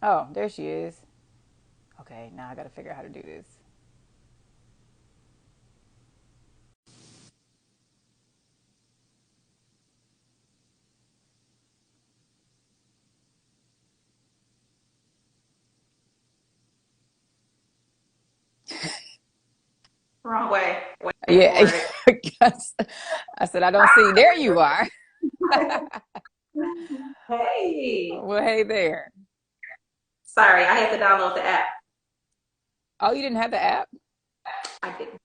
Oh, there she is. Okay, now I gotta figure out how to do this. Wrong way. Way Yeah, forward. I said I don't see. There you are. Hey. Well, hey there. Sorry, I had to download the app. Oh, you didn't have the app? I didn't.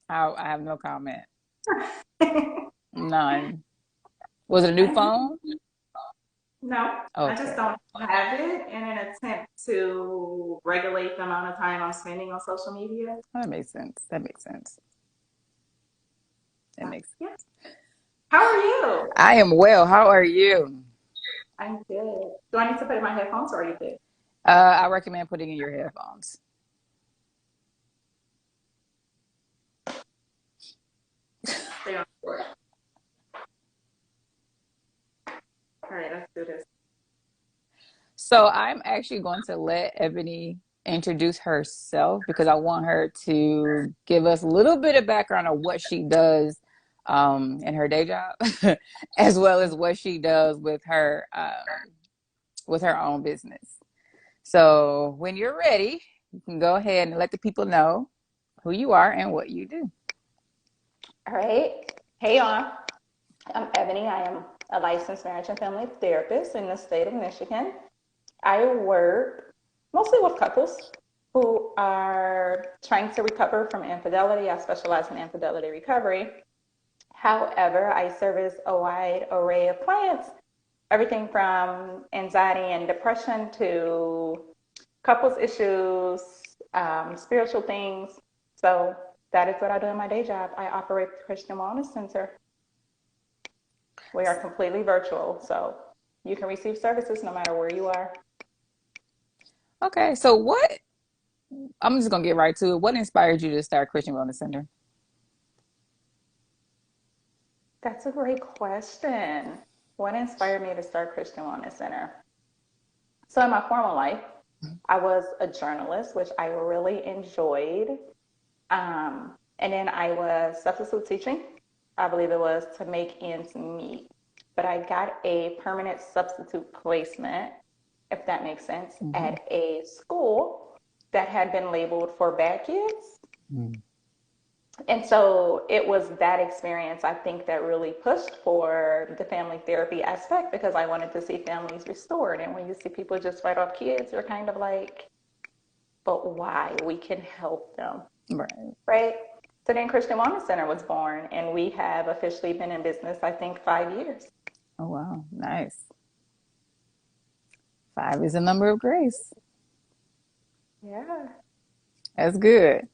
I have no comment. None. Was it a new I do. phone? No, I just Okay, don't have it in an attempt to regulate the amount of time I'm spending on social media. that makes sense. That makes sense. That So, makes yeah. sense. How are you? I am well. How are you? I'm good. Do I need to put in my headphones or are you good? I recommend putting in your headphones. Stay on board. All right, let's do this. So I'm actually going to let Ebony introduce herself because I want her to give us a little bit of background on what she does in her day job, as well as what she does with her own business. So when you're ready, you can go ahead and let the people know who you are and what you do. All right. Hey, y'all. I'm Ebony. I am a licensed marriage and family therapist in the state of Michigan. I work mostly with couples who are trying to recover from infidelity. I specialize in infidelity recovery. However, I service a wide array of clients, everything from anxiety and depression to couples issues, spiritual things. So that is what I do in my day job. I operate the Christian Wellness Center. We are completely virtual, so you can receive services no matter where you are. Okay, so I'm just gonna get right to it. What inspired you to start Christian Wellness Center? That's a great question. What inspired me to start Christian Wellness Center? So, in my former life, I was a journalist, which I really enjoyed. And then I was substitute teaching. I believe it was to make ends meet. But I got a permanent substitute placement, if that makes sense, Hmm. at a school that had been labeled for bad kids. And so it was that experience, I think, that really pushed for the family therapy aspect because I wanted to see families restored. And when you see people just write off kids, you're kind of like, but why? We can help them, Right. right? So then Christian Wellness Center was born, and we have officially been in business, I think, 5 years. Oh wow, nice. Five is a number of grace. Yeah. That's good.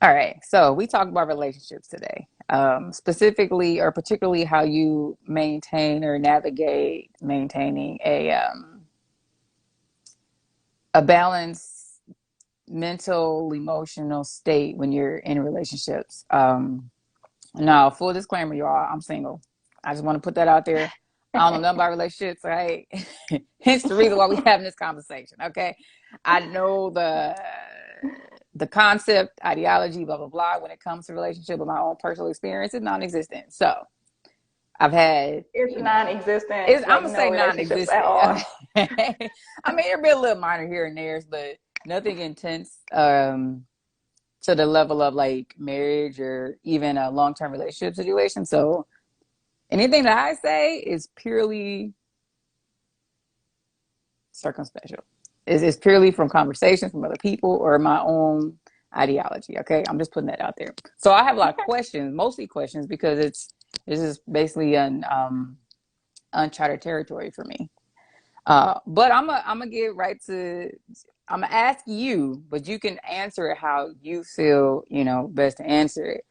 All right. So we talk about relationships today, specifically or particularly how you maintain or navigate maintaining a balanced mental, emotional state when you're in relationships. Now, full disclaimer, y'all, I'm single. I just want to put that out there. I don't know nothing about relationships, right? Hence the reason why we having this conversation. Okay. I know the concept, ideology, blah, blah, blah, when it comes to relationship, but my own personal experience is non-existent. So I've had, It's non-existent, I'm like gonna no say relationships at non-existent. all. Okay. I mean, there'll be a little minor here and there, but nothing intense. To the level of like marriage or even a long-term relationship situation. So anything that I say is purely circumstantial. It's purely from conversations from other people or my own ideology. Okay, I'm just putting that out there. So I have a lot of Okay. questions, mostly questions, because this is basically an uncharted territory for me. But I'm gonna get right to. I'm gonna ask you, but you can answer it how you feel, best to answer it.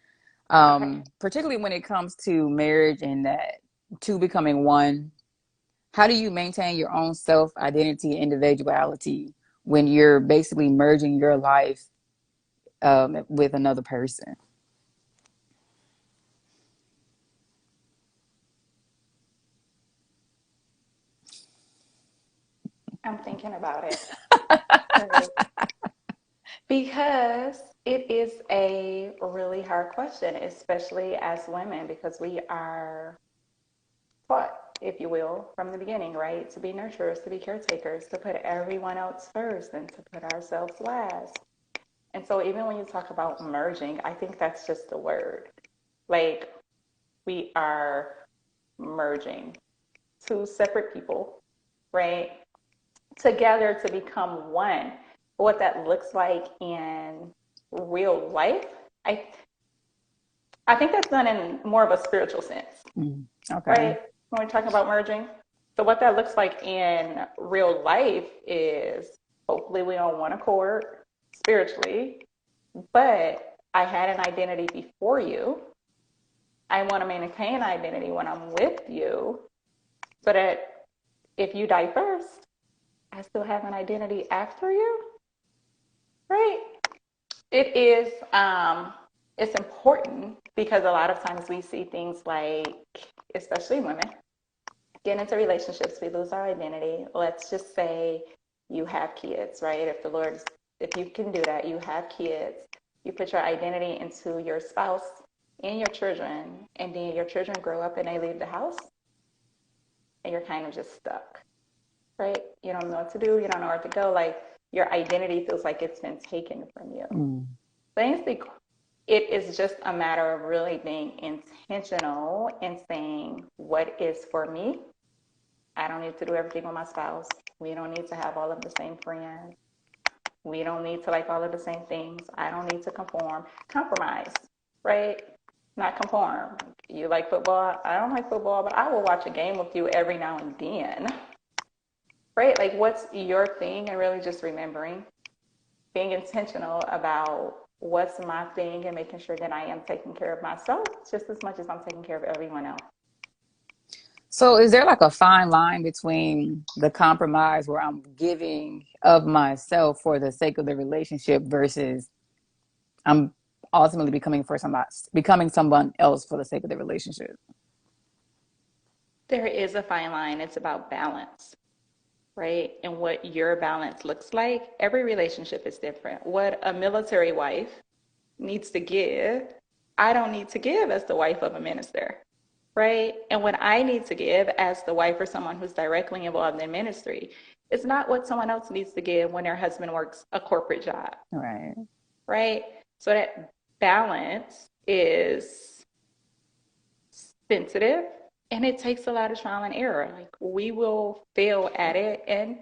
Okay. Particularly when it comes to marriage and that two becoming one. How do you maintain your own self identity, individuality when you're basically merging your life with another person? thinking about it. Right. Because it is a really hard question, especially as women, because we are taught, if you will, from the beginning, right? To be nurturers, to be caretakers, to put everyone else first and to put ourselves last. And so even when you talk about merging, I think that's just the word. Like we are merging two separate people, right? Together to become one. What that looks like in real life, I I think that's done in more of a spiritual sense, Okay. right? When we're talking about merging. So what that looks like in real life is hopefully we on one accord spiritually, but I had an identity before you. I want to maintain identity when I'm with you so that if you die first, I still have an identity after you, right? It is, it's important because a lot of times we see things like, especially women, get into relationships, we lose our identity. Let's just say you have kids, right? If you can do that, you have kids, you put your identity into your spouse and your children, and then your children grow up and they leave the house, and you're kind of just stuck, right? You don't know what to do, you don't know where to go. Like your identity feels like it's been taken from you. Mm. Things it is just a matter of really being intentional and saying what is for me. I don't need to do everything with my spouse. We don't need to have all of the same friends. We don't need to like all of the same things. I don't need to conform. Compromise, right? Not conform. You like football? I don't like football, but I will watch a game with you every now and then, right? Like, what's your thing? And really just remembering, being intentional about what's my thing and making sure that I am taking care of myself just as much as I'm taking care of everyone else. So is there like a fine line between the compromise where I'm giving of myself for the sake of the relationship versus I'm ultimately becoming someone else for the sake of the relationship? There is a fine line. It's about balance, right? And what your balance looks like. Every relationship is different. What a military wife needs to give, I don't need to give as the wife of a minister, right? And what I need to give as the wife or someone who's directly involved in ministry is not what someone else needs to give when their husband works a corporate job, Right. right? So that balance is sensitive and it takes a lot of trial and error. Like we will fail at it and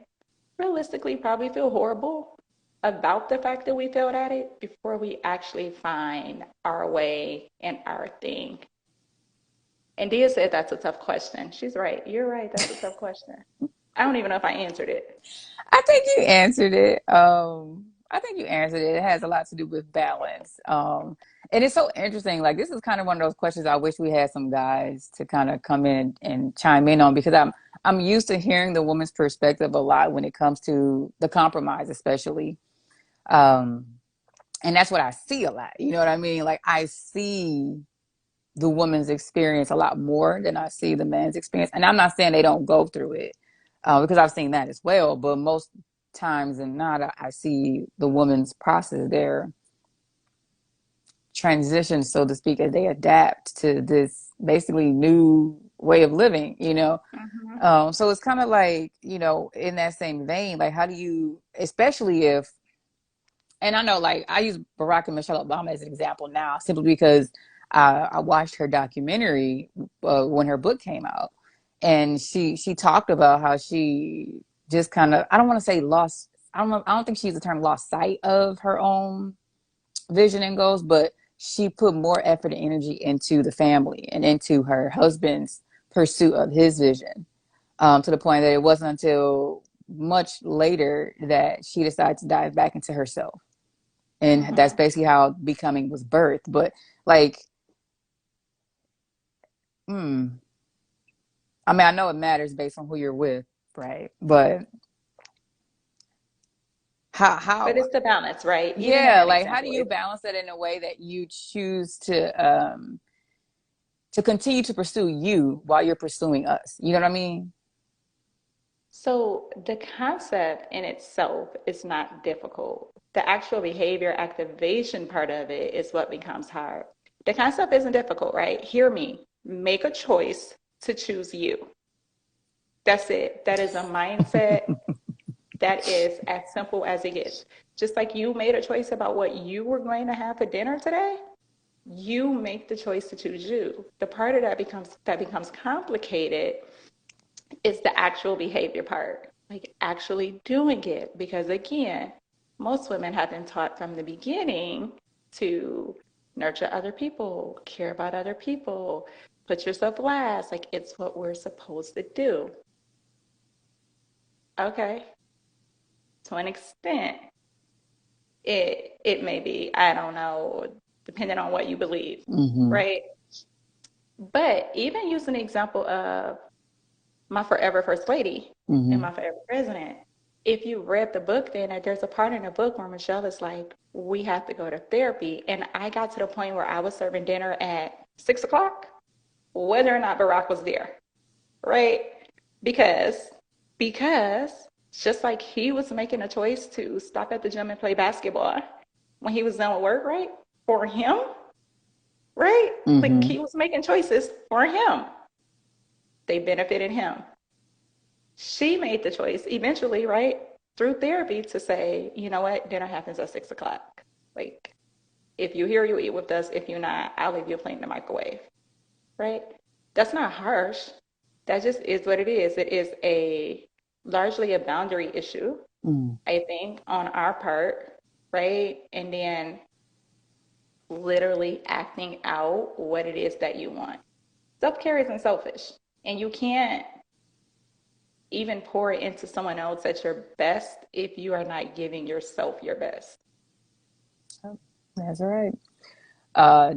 realistically probably feel horrible about the fact that we failed at it before we actually find our way and our thing. And Dia said that's a tough question. She's right. You're right. That's a tough question. I don't even know if I answered it. I think you answered it. I think you answered it. It has a lot to do with balance. And it's so interesting. Like this is kind of one of those questions I wish we had some guys to kind of come in and chime in on because I'm used to hearing the woman's perspective a lot when it comes to the compromise, especially. Um, and that's what I see a lot. You know what I mean? Like I see the woman's experience a lot more than I see the man's experience. And I'm not saying they don't go through it, because I've seen that as well. But most times than not, I see the woman's process, their transition, so to speak, as they adapt to this basically new way of living, you know? Mm-hmm. So it's kind of like, you know, in that same vein, like how do you, especially if, and I know like I use Barack and Michelle Obama as an example now, simply because I watched her documentary when her book came out, and she talked about how she just kind of, I don't want to say lost, I don't think she used the term lost sight of her own vision and goals, but she put more effort and energy into the family and into her husband's pursuit of his vision, to the point that it wasn't until much later that she decided to dive back into herself, and that's Mm-hmm. basically how becoming was birthed. But like, hmm, I mean, I know it matters based on who you're with, right? But But how it's the balance, right? Even in yeah, that like how do example, you if balance that in a way that you choose to continue to pursue you while you're pursuing us? You know what I mean? So the concept in itself is not difficult. The actual behavior activation part of it is what becomes hard. The concept isn't difficult, right? Hear me. Make a choice to choose you. That's it. That is a mindset that is as simple as it gets. Just like you made a choice about what you were going to have for dinner today, you make the choice to choose you. The part of that becomes complicated is the actual behavior part, like actually doing it. Because again, most women have been taught from the beginning to nurture other people, care about other people, put yourself last. Like it's what we're supposed to do. Okay, to an extent, it may be, I don't know, depending on what you believe, Mm-hmm. right? But even using the example of my forever first lady and Mm-hmm. my forever president, if you read the book, then there's a part in the book where Michelle is like, we have to go to therapy. And I got to the point where I was serving dinner at 6 o'clock, whether or not Barack was there, right? Because because just like he was making a choice to stop at the gym and play basketball when he was done with work, right? For him, right? Like Mm-hmm. he was making choices for him. They benefited him. She made the choice eventually, right? Through therapy to say, you know what, dinner happens at 6 o'clock. Like, if you're here, you eat with us. If you're not, I'll leave you a plate in the microwave, right? That's not harsh. That just is what it is. It is a largely a boundary issue, Mm. I think, on our part, right? And then literally acting out what it is that you want. Self-care isn't selfish. And you can't even pour it into someone else at your best if you are not giving yourself your best. Oh, that's right.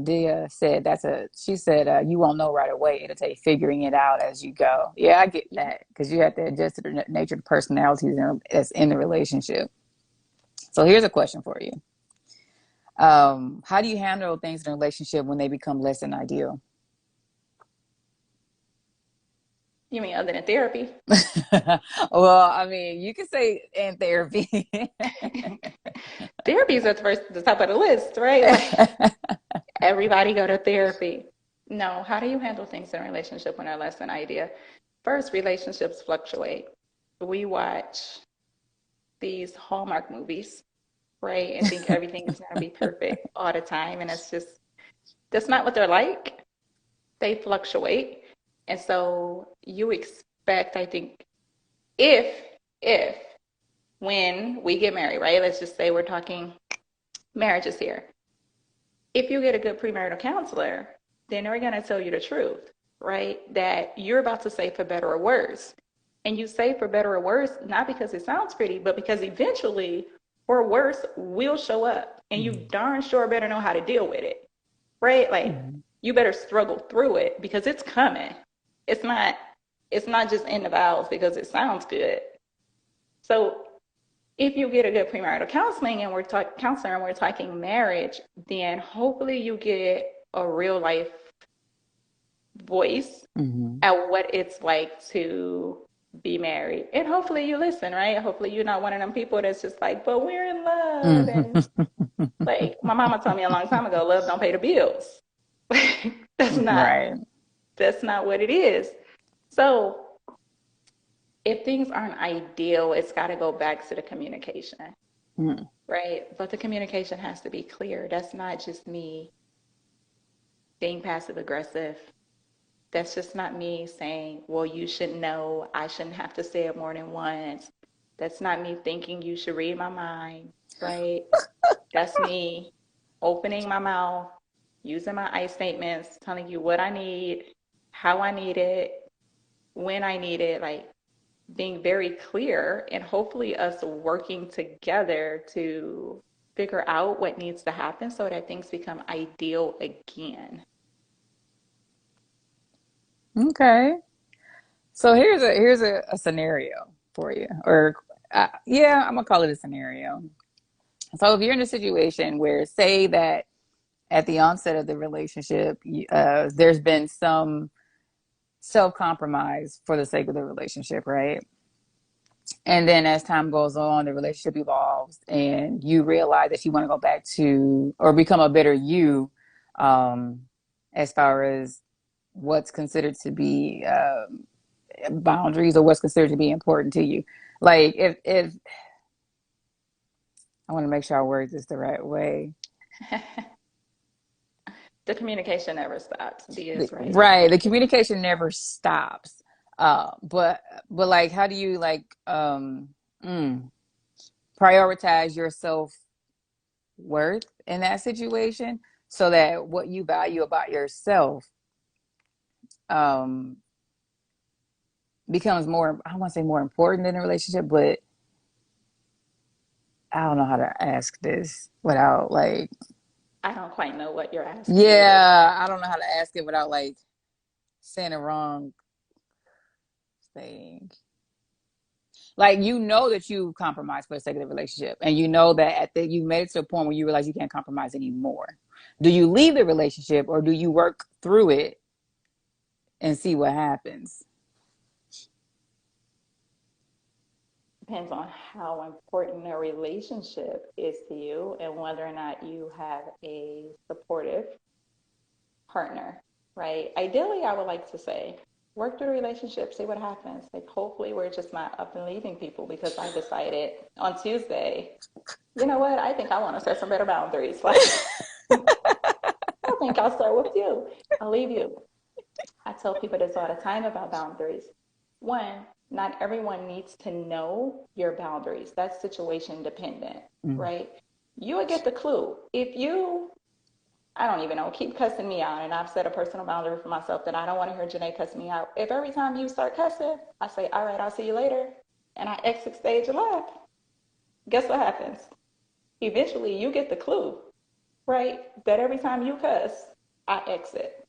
Dia said she said, you won't know right away. It'll take figuring it out as you go. Yeah, I get Yeah. that because you have to adjust to the nature of the personalities that's in the relationship. So here's a question for you. How do you handle things in a relationship when they become less than ideal? You mean other than therapy? Well, I mean, you can say in therapy. Therapy is at the top of the list, right? Like everybody go to therapy. No, how do you handle things in a relationship when they're less than ideal? First, relationships fluctuate. We watch these Hallmark movies, right? And think everything is going to be perfect all the time. And that's not what they're like. They fluctuate. And so you expect, I think, if, if, when we get married, right? Let's just say we're talking marriages here. If you get a good premarital counselor, then they're going to tell you the truth, right? That you're about to say for better or worse. And you say for better or worse, not because it sounds pretty, but because eventually, for worse, will show up. And you darn sure better know how to deal with it, right? Like Mhm. you better struggle through it because it's coming. It's not it's not just in the vows because it sounds good. So if you get a good premarital counseling and counselor and we're talking marriage, then hopefully you get a real life voice Mhm. at what it's like to be married. And hopefully you listen, right? Hopefully you're not one of them people that's just like, but we're in love. And Mhm. like my mama told me a long time ago, love don't pay the bills. that's not Right. that's not what it is. So if things aren't ideal, it's got to go back to the communication, Mm. right? But the communication has to be clear. That's not just me being passive aggressive. That's just not me saying, well, you should know. I shouldn't have to say it more than once. That's not me thinking you should read my mind, right? That's me opening my mouth, using my I statements, telling you what I need, how I need it, when I need it, like being very clear and hopefully us working together to figure out what needs to happen so that things become ideal again. Okay. So here's a scenario for you, or yeah, I'm gonna call it a scenario. So if you're in a situation where, say that at the onset of the relationship, there's been some self compromise for the sake of the relationship, right? And then as time goes on, the relationship evolves and you realize that you want to go back to or become a better you, um, as far as what's considered to be boundaries or what's considered to be important to you. Like if I want to make sure I word this the right way. The communication never stops. D is right. Right, the communication never stops. But like, how do you like mm, prioritize your self worth in that situation so that what you value about yourself um becomes more, I don't want to say more important in a relationship, but I don't know how to ask this without like, I don't quite know what you're asking either. yeah, I don't know how to ask it without like saying the wrong thing. Like, you know that you compromise for the sake of the relationship, and you know that you made it to a point where you realize you can't compromise anymore. Do you leave the relationship or do you work through it and see what happens? Depends on how important a relationship is to you and whether or not you have a supportive partner, right? Ideally, I would like to say, work through the relationship, see what happens. Like, hopefully, we're just not up and leaving people because I decided on Tuesday, you know what? I think I want to set some better boundaries. Like, I think I'll start with you. I'll leave you. I tell people this all the time about boundaries. One, not everyone needs to know your boundaries. That's situation dependent, Mm. right? You will get the clue. If you, I don't even know, keep cussing me out, and I've set a personal boundary for myself that I don't want to hear Janae cuss me out. If every time you start cussing, I say, all right, I'll see you later, and I exit stage left, guess what happens? Eventually, you get the clue, right? That every time you cuss, I exit.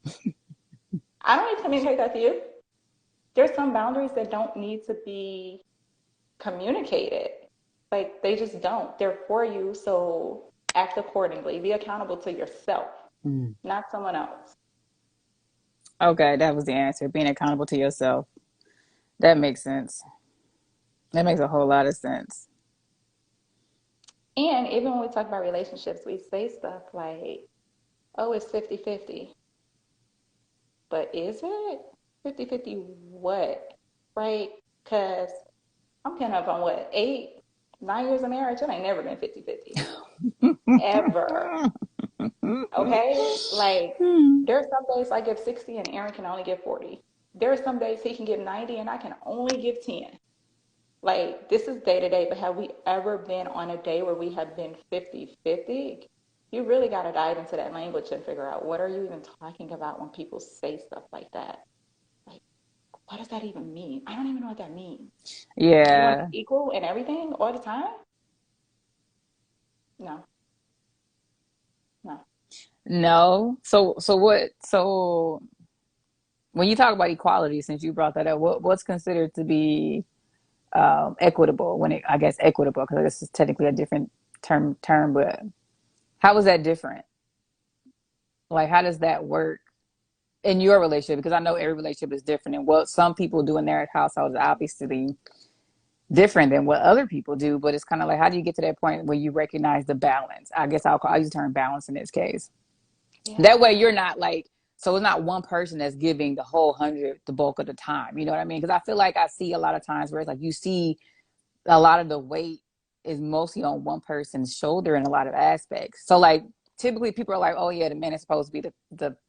I don't need to communicate that to you. There's some boundaries that don't need to be communicated. Like, they just don't. They're for you, so act accordingly. Be accountable to yourself, Mm. not someone else. Okay, that was the answer. Being accountable to yourself. That makes sense. That makes a whole lot of sense. And even when we talk about relationships, we say stuff like, oh, it's 50-50. But is it 50-50 what? Right? Because I'm coming up on what, 8, 9 years of marriage? It ain't never been 50-50. Ever. Okay? Like, there are some days I give 60 and Aaron can only give 40. There are some days he can give 90 and I can only give 10. Like, this is day to day, but have we ever been on a day where we have been 50-50? You really got to dive into that language and figure out what are you even talking about when people say stuff like that? Like, what does that even mean? I don't even know what that means. You want to Yeah. be equal in everything all the time? No, no. No. So what? So when you talk about equality, since you brought that up, what's considered to be equitable when it, I guess equitable, because this is technically a different term, but how is that different? Like, how does that work in your relationship? Because I know every relationship is different, and what some people do in their household is obviously different than what other people do. But it's kind of like, how do you get to that point where you recognize the balance? I guess I'll use the term balance in this case. That way, Yeah. you're not like, so it's not one person that's giving the whole hundred the bulk of the time. You know what I mean? Because I feel like I see a lot of times where it's like you see a lot of the weight is mostly on one person's shoulder in a lot of aspects. So like typically people are like, oh yeah, the man is supposed to be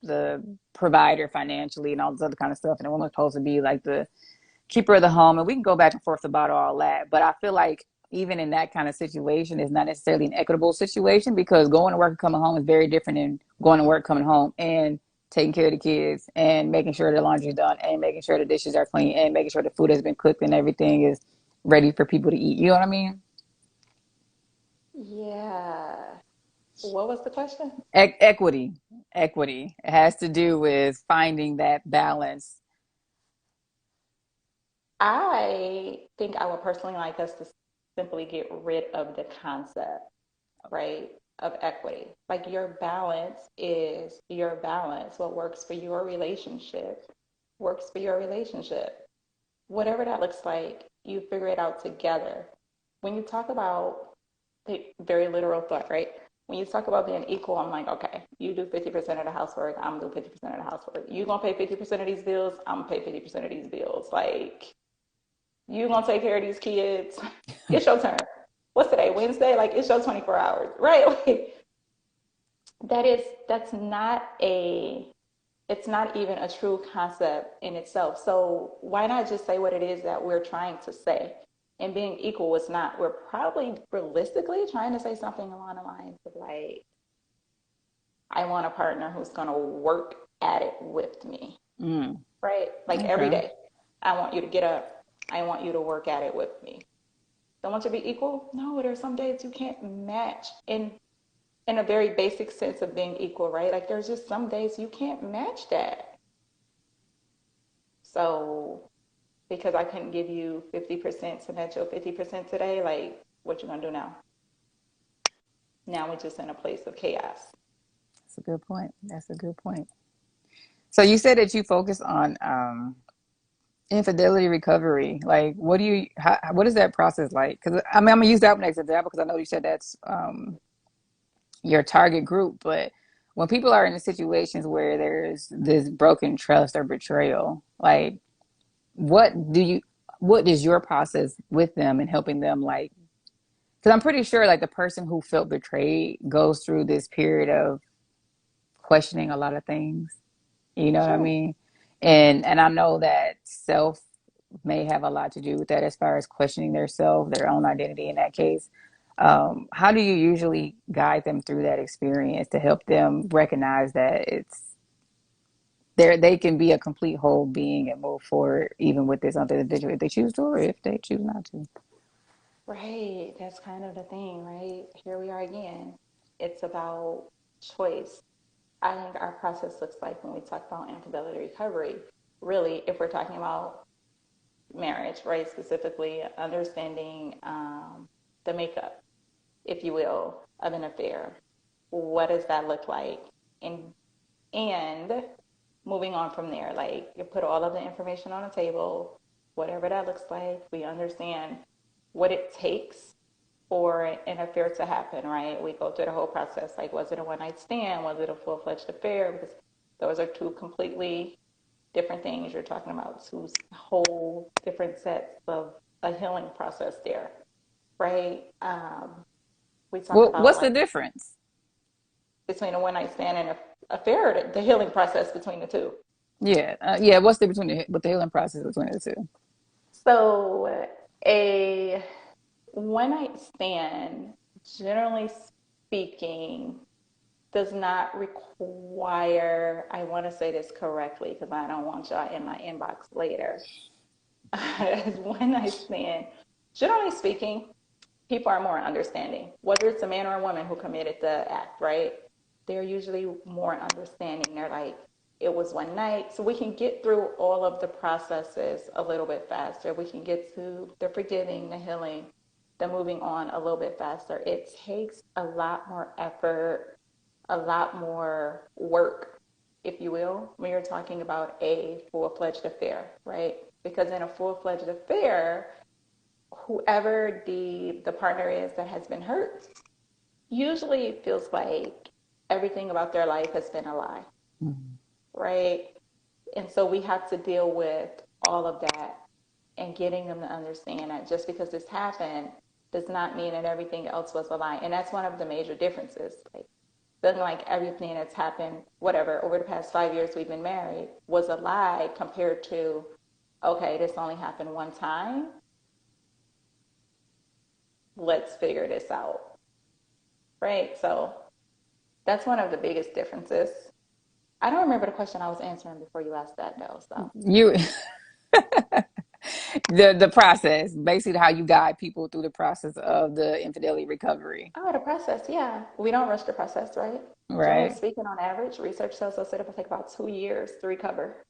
the provider financially and all this other kind of stuff, and the woman's supposed to be like the keeper of the home, and we can go back and forth about all that. But I feel like even in that kind of situation is not necessarily an equitable situation, because going to work and coming home is very different than going to work, coming home, and taking care of the kids and making sure the laundry's done and making sure the dishes are clean and making sure the food has been cooked and everything is ready for people to eat. You know what I mean? Yeah. What was the question? Equity. Equity. It has to do with finding that balance. I think I would personally like us to simply get rid of the concept, right, of equity. Like, your balance is your balance. What works for your relationship works for your relationship. Whatever that looks like. you figure it out together. When you talk about the very literal thought, right? When you talk about being equal, I'm like, okay, you do 50% of the housework, I'm gonna do 50% of the housework. You gonna pay 50% of these bills, I'm gonna pay 50% of these bills. Like, you gonna take care of these kids. It's your turn. What's today? Wednesday? Like, it's your 24 hours, right? Like, that's not a it's not even a true concept in itself. So why not just say what it is that we're trying to say? And being equal is not. We're probably realistically trying to say something along the lines of like, I want a partner who's gonna work at it with me, Mm, right? Like every okay. day. I want you to get up. I want you to work at it with me. Don't want you to be equal? No, there's some days you can't match in a very basic sense of being equal, right? Like there's just some days you can't match that. So because I couldn't give you 50% to match your 50% today, like what you gonna do now? Now we're just in a place of chaos. That's a good point. That's a good point. So you said that you focus on infidelity recovery. Like, what is that process like? Because I mean, I'm gonna use that one as an example because I know you said that's your target group. But when people are in situations where there's this broken trust or betrayal, like, what do you, what is your process with them and helping them, like, because I'm pretty sure like the person who felt betrayed goes through this period of questioning a lot of things. You know what I Sure. mean? And I know that self may have a lot to do with that as far as questioning their self, their own identity in that case. How do you usually guide them through that experience to help them recognize that it's there, they can be a complete whole being and move forward even with this other individual if they choose to or if they choose not to? Right. That's kind of the thing, right? Here we are again. It's about choice. I think our process looks like when we talk about infidelity recovery, really, if we're talking about marriage, right? Specifically, understanding the makeup, if you will, of an affair. What does that look like? And and moving on from there, like you put all of the information on the table, whatever that looks like. We understand what it takes for an affair to happen, right? We go through the whole process. Like, was it a one night stand? Was it a full fledged affair? Because those are two completely different things. You're talking about two whole different sets of a healing process there, right? We talk Well, about what's the like difference? between a one night stand and a affair, the healing process between the two. Yeah, yeah. What's the between the healing process between the two? So, a one night stand, generally speaking, does not require, I want to say this correctly because I don't want y'all in my inbox later. As one night stand, generally speaking, people are more understanding. Whether it's a man or a woman who committed the act, right? They're usually more understanding. They're like, it was one night. So we can get through all of the processes a little bit faster. We can get to the forgiving, the healing, the moving on a little bit faster. It takes a lot more effort, a lot more work, if you will, when you're talking about a full-fledged affair, right? Because in a full-fledged affair, whoever the partner is that has been hurt usually feels like everything about their life has been a lie, Mhm. right? And so we have to deal with all of that and getting them to understand that just because this happened does not mean that everything else was a lie. And that's one of the major differences. Like, feeling like everything that's happened, whatever, over the past 5 years we've been married was a lie compared to, okay, this only happened one time. Let's figure this out, right? So that's one of the biggest differences. I don't remember the question I was answering before you asked that though. So You the process, basically how you guide people through the process of the infidelity recovery, oh, the process, yeah. We don't rush the process, right? Generally right? speaking, on average, research tells us that it will take about 2 years to recover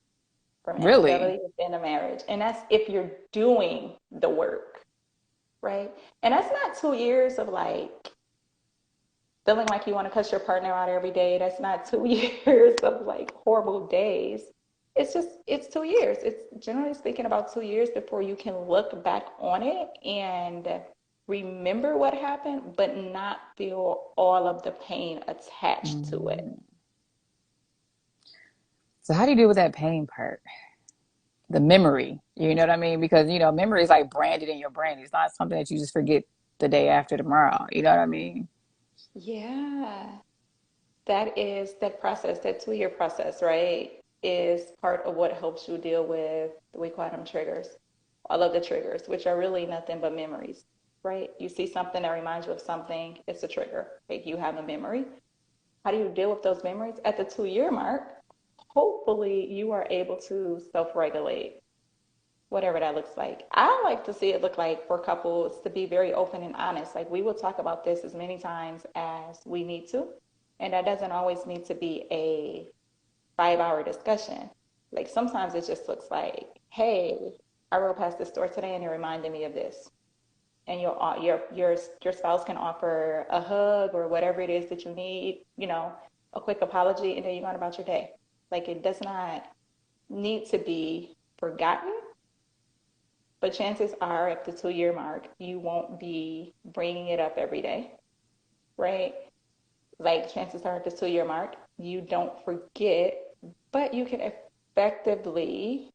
from Really? infidelity within a marriage. And that's if you're doing the work, right? And that's not 2 years of like feeling like you want to cuss your partner out every day. That's not 2 years of like horrible days. it's 2 years. It's generally speaking about 2 years before you can look back on it and remember what happened, but not feel all of the pain attached to it. Mm. So how do you deal with that pain part? The memory, you know what I mean? Because, memory is like branded in your brain. It's not something that you just forget the day after tomorrow. You know what I mean? Yeah, that is that process, that 2 year process, right? Is part of what helps you deal with, we call them triggers. All of the triggers, which are really nothing but memories, right? You see something that reminds you of something, it's a trigger. Like you have a memory. How do you deal with those memories? At the 2 year mark, hopefully you are able to self regulate, whatever that looks like. I like to see it look like for couples to be very open and honest. Like we will talk about this as many times as we need to. And that doesn't always need to be a 5 hour discussion. Like sometimes it just looks like, hey, I rode past this store today and it reminded me of this. And your spouse can offer a hug or whatever it is that you need, a quick apology, and then you're going about your day. Like it does not need to be forgotten, but chances are at the 2 year mark, you won't be bringing it up every day, right? Like chances are at the 2 year mark, you don't forget, but you can effectively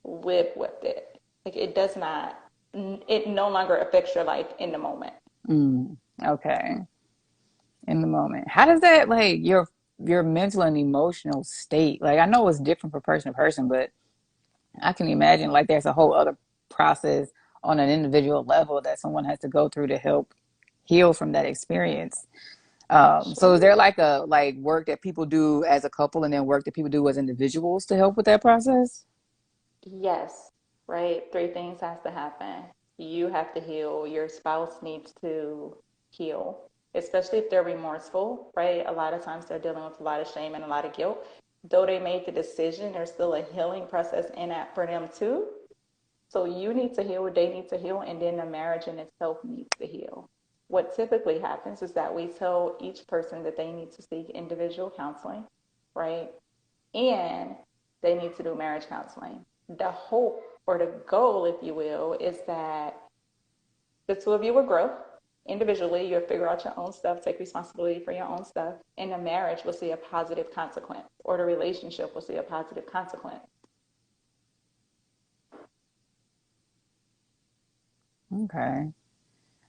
live with it. Like it no longer affects your life in the moment. Mm, okay. In the moment. How does that like your mental and emotional state? Like I know it's different from person to person, but I can imagine like there's a whole other process on an individual level that someone has to go through to help heal from that experience. So is there Sure. like a like work that people do as a couple and then work that people do as individuals to help with that process? Yes, right. Three things has to happen. You have to heal. Your spouse needs to heal, especially if they're remorseful, right? A lot of times they're dealing with a lot of shame and a lot of guilt. Though they made the decision, there's still a healing process in that for them too. So you need to heal, they need to heal, and then the marriage in itself needs to heal. What typically happens is that we tell each person that they need to seek individual counseling, right? And they need to do marriage counseling. The hope or the goal, if you will, is that the two of you will grow individually. You'll figure out your own stuff, take responsibility for your own stuff, and the marriage will see a positive consequence, or the relationship will see a positive consequence. Okay.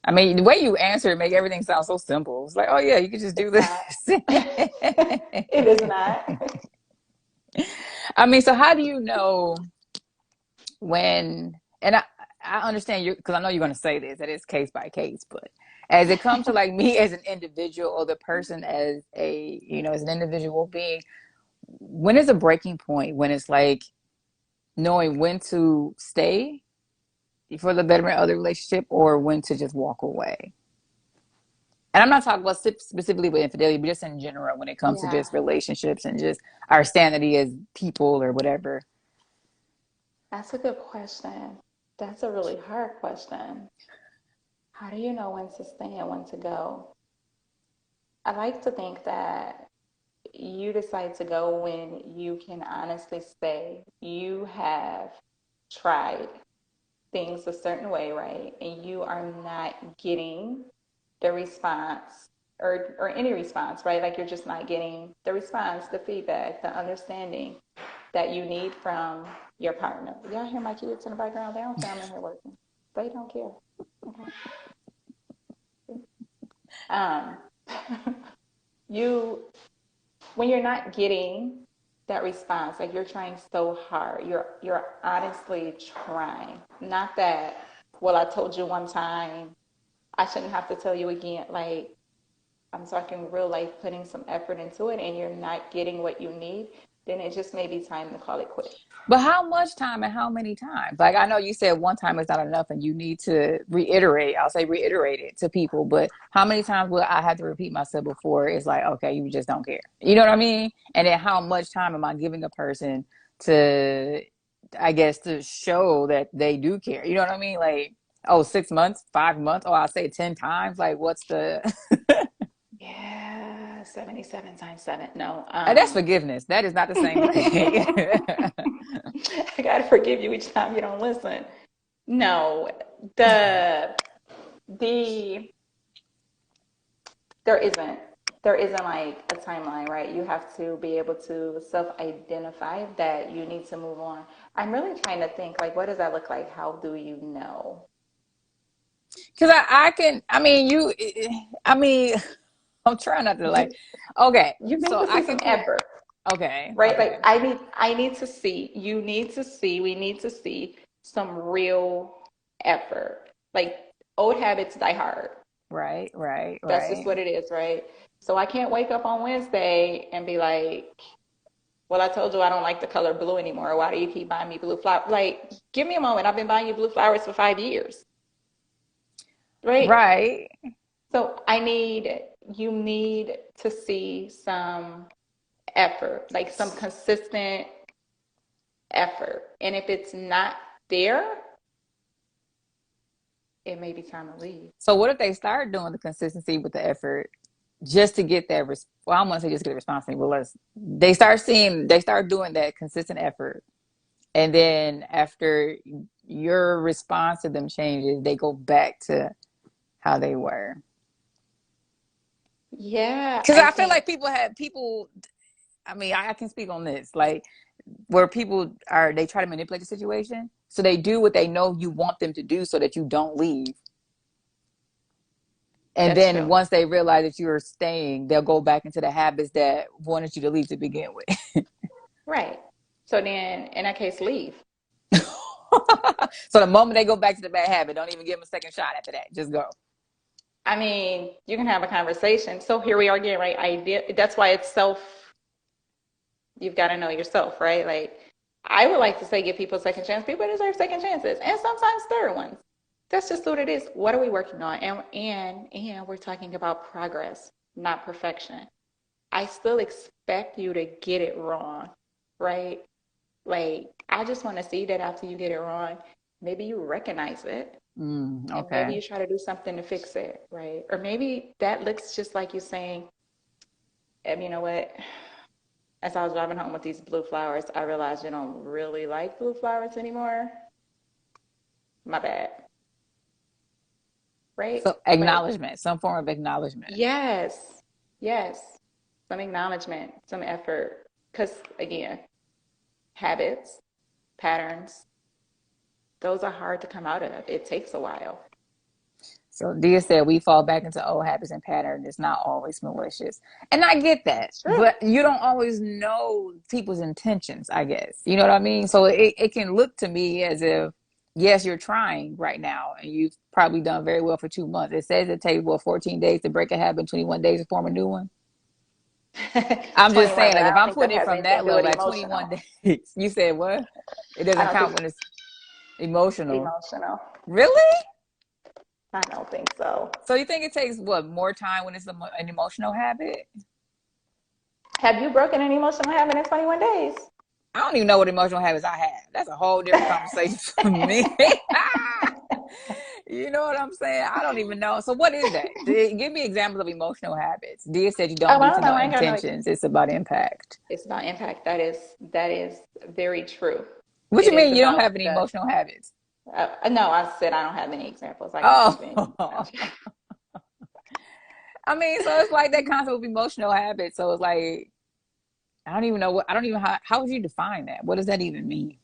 I mean, the way you answer it make everything sound so simple. It's like, oh yeah, you could just do It's this. not. It is not. I mean, so how do you know when, and I understand you because I know you're going to say this, that it's case by case, but as it comes to like me as an individual or the person as as an individual being, when is a breaking point when it's like knowing when to stay for the betterment of the relationship or when to just walk away? And I'm not talking about specifically with infidelity, but just in general when it comes to Yeah, just relationships and just our sanity as people or whatever. that's a good question. That's a really hard question. How do you know when to stay and when to go? I like to think that you decide to go when you can honestly say you have tried things a certain way, right? And you are not getting the response or any response, right? Like you're just not getting the response, the feedback, the understanding that you need from your partner. Y'all hear my kids in the background? They don't care I'm in here working. They don't care. Okay. Um, you when you're not getting that response, like you're trying so hard, you're honestly trying. Not that, well, I told you one time, I shouldn't have to tell you again. Like I'm talking real life, putting some effort into it, and you're not getting what you need, then it just may be time to call it quits. But how much time and how many times? Like I know you said one time is not enough and you need to reiterate. I'll say reiterate it to people, but how many times will I have to repeat myself before it's like, okay, you just don't care. You know what I mean? And then how much time am I giving a person to I guess to show that they do care. You know what I mean? Like, oh, 6 months, 5 months, oh, I'll say 10 times. Like what's the Yeah. 77 times 7. No. That's forgiveness. That is not the same thing. I gotta forgive you each time you don't listen. No, the the there isn't there isn't like a timeline, right? You have to be able to self-identify that you need to move on. I'm really trying to think like what does that look like? How do you know? Because I can, I mean, I'm trying not to like, You okay, you need so to I see can some put, effort, okay, right? okay, Like I need to see, you need to see, we need to see some real effort. Like old habits die hard. right, right, That's just right, what it is, right? So I can't wake up on Wednesday and be like, well, I told you I don't like the color blue anymore. Why do you keep buying me blue flowers? Like, give me a moment. I've been buying you blue flowers for 5 years, right? right. So you need to see some effort, like some consistent effort. And if it's not there, it may be time to leave. So what if they start doing the consistency with the effort just to get that, well, I'm going to say just get the response, but they start doing that consistent effort. And then after your response to them changes, they go back to how they were. Yeah, Because I I feel think like I can speak on this, like where they try to manipulate the situation. So they do what they know you want them to do so that you don't leave. And that's then true. once they realize that you're staying, they'll go back into the habits that wanted you to leave to begin with. Right. So then, in that case, leave. So the moment they go back to the bad habit, don't even give them a second shot after that. Just go. I mean, you can have a conversation. So here we are again, right? That's why it's you've got to know yourself, right? Like, I would like to say give people a second chance. People deserve second chances and sometimes third ones. That's just what it is. What are we working on? And we're talking about progress, not perfection. I still expect you to get it wrong, right? Like, I just want to see that after you get it wrong, maybe you recognize it and maybe Okay. you try to do something to fix it, right? Or maybe that looks just like you saying, you know what? As I was driving home with these blue flowers, I realized you don't really like blue flowers anymore. My bad, right? So Like, acknowledgement, some form of acknowledgement. yes, yes, some acknowledgement, some effort. Because again, habits, patterns, those are hard to come out of. It takes a while. So Dia said we fall back into old habits and patterns. It's not always malicious. And I get that. It's true. But you don't always know people's intentions, I guess. You know what I mean? So it can look to me as if, yes, you're trying right now and you've probably done very well for 2 months. It says it takes, 14 days to break a habit, 21 days to form a new one. I'm just 21, saying, but like, I if don't I'm think that putting it has from anything that to do with level at emotional. 21 days, you said what? It I doesn't don't count think when it's emotional. emotional. Really? I don't think so. So you think it takes what more time when it's an emotional habit? Have you broken an emotional habit in 21 days? I don't even know what emotional habits I have. That's a whole different conversation for me. You know what I'm saying? I don't even know. So what is that? Give me examples of emotional habits. Dia said you don't Oh, I need don't to know. know I ain't got no. intentions. It's about impact. It's about impact. That is very true. What you It is mean you don't about have any the. emotional habits? No, I said I don't have any examples. I can't give any. Oh, I mean, so it's like that concept of emotional habits. So it's like I don't even how would you define that? What does that even mean?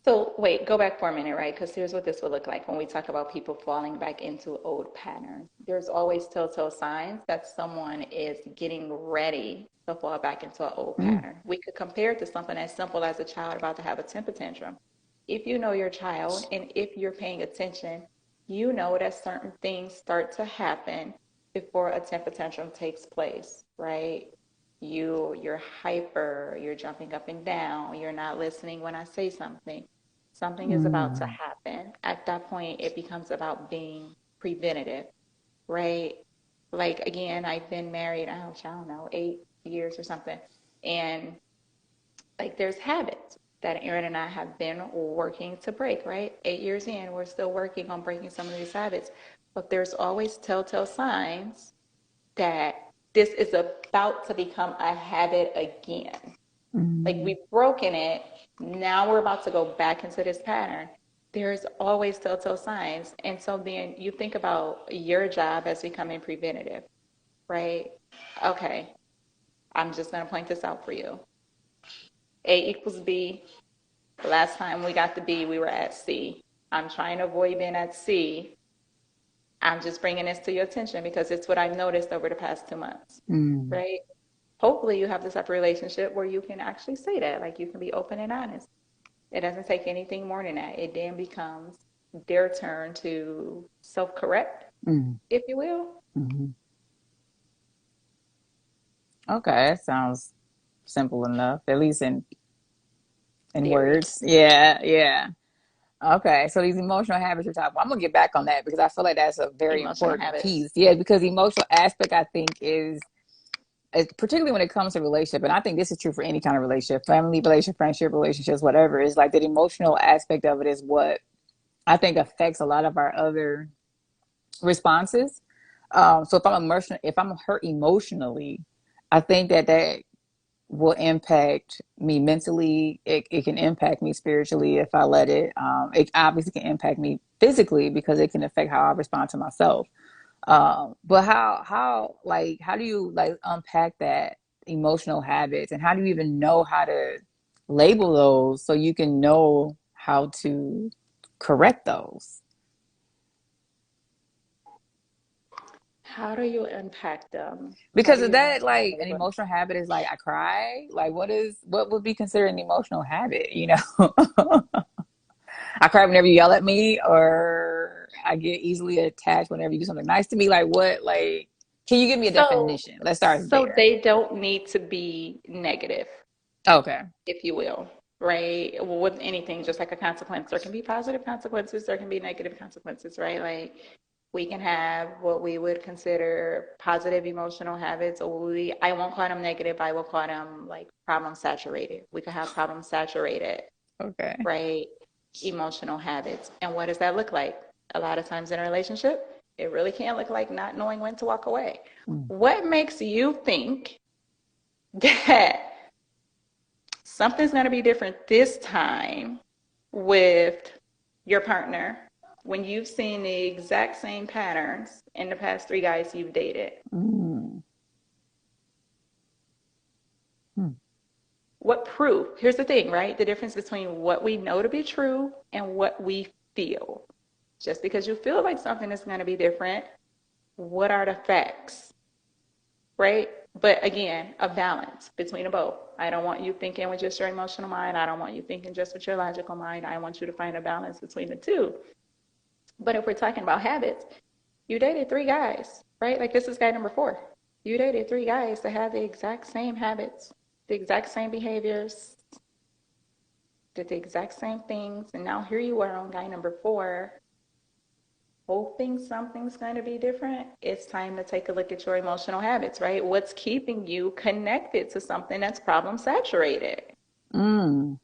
So wait, go back for a minute, right? Because here's what this would look like when we talk about people falling back into old patterns. There's always telltale signs that someone is getting ready to fall back into an old Mm. pattern. We could compare it to something as simple as a child about to have a temper tantrum. If you know your child and if you're paying attention, you know that certain things start to happen before a temper tantrum takes place, right? You're hyper, you're jumping up and down, you're not listening when I say something. Something is about to Mm. happen. At that point, it becomes about being preventative, right? Like again, I've been married, I don't know, 8 years or something. And like there's habits that Aaron and I have been working to break, right? 8 years in, we're still working on breaking some of these habits. But there's always telltale signs that this is about to become a habit again. Like Mm, we've broken it. Now we're about to go back into this pattern. There's always telltale signs. And so then you think about your job as becoming preventative, right? Okay, I'm just going to point this out for you. A equals B. The last time we got to B, we were at C. I'm trying to avoid being at C. I'm just bringing this to your attention because it's what I've noticed over the past 2 months, mm, right? Hopefully you have this type of relationship where you can actually say that, like you can be open and honest. It doesn't take anything more than that. It then becomes their turn to self-correct, mm, if you will. mm. Okay, that sounds simple enough, at least in Theory, words. Yeah, yeah. Okay, so these emotional habits you're talking about, I'm gonna get back on that because I feel like that's a very emotional important habits. piece. Yeah, because the emotional aspect I think is particularly when it comes to relationship, and I think this is true for any kind of relationship, family relationship, friendship relationships, whatever. Is like that emotional aspect of it is what I think affects a lot of our other responses. So if I'm hurt emotionally, I think that will impact me mentally. It can impact me spiritually if I let it. It obviously can impact me physically because it can affect how I respond to myself. But how do you like unpack that emotional habits and how do you even know how to label those so you can know how to correct those? How do you unpack them? How Because do of you know that, how to like an label them? emotional habit is like I cry. Like what would be considered an emotional habit, you know? I cry whenever you yell at me, or I get easily attached whenever you do something nice to me. Like what? Like, can you give me a So, definition? Let's start so there. they don't need to be negative, Okay. if you will, right? Well, with anything, just like a consequence, there can be positive consequences, there can be negative consequences, right? Like we can have what we would consider positive emotional habits, or I won't call them negative, I will call them like problem saturated. We could have problem saturated, Okay. right? Emotional habits. And what does that look like? A lot of times in a relationship, it really can look like not knowing when to walk away. Mm. What makes you think that something's going to be different this time with your partner when you've seen the exact same patterns in the past 3 guys you've dated? Mm. Mm. What proof? Here's the thing, right? The difference between what we know to be true and what we feel. Just because you feel like something is going to be different, what are the facts, right? But again, a balance between the both. I don't want you thinking with just your emotional mind. I don't want you thinking just with your logical mind. I want you to find a balance between the two. But if we're talking about habits, you dated 3 guys, right? Like this is guy number 4. You dated 3 guys that have the exact same habits, the exact same behaviors, did the exact same things. And now here you are on guy number 4, hoping something's going to be different. It's time to take a look at your emotional habits, right? What's keeping you connected to something that's problem saturated? Mm.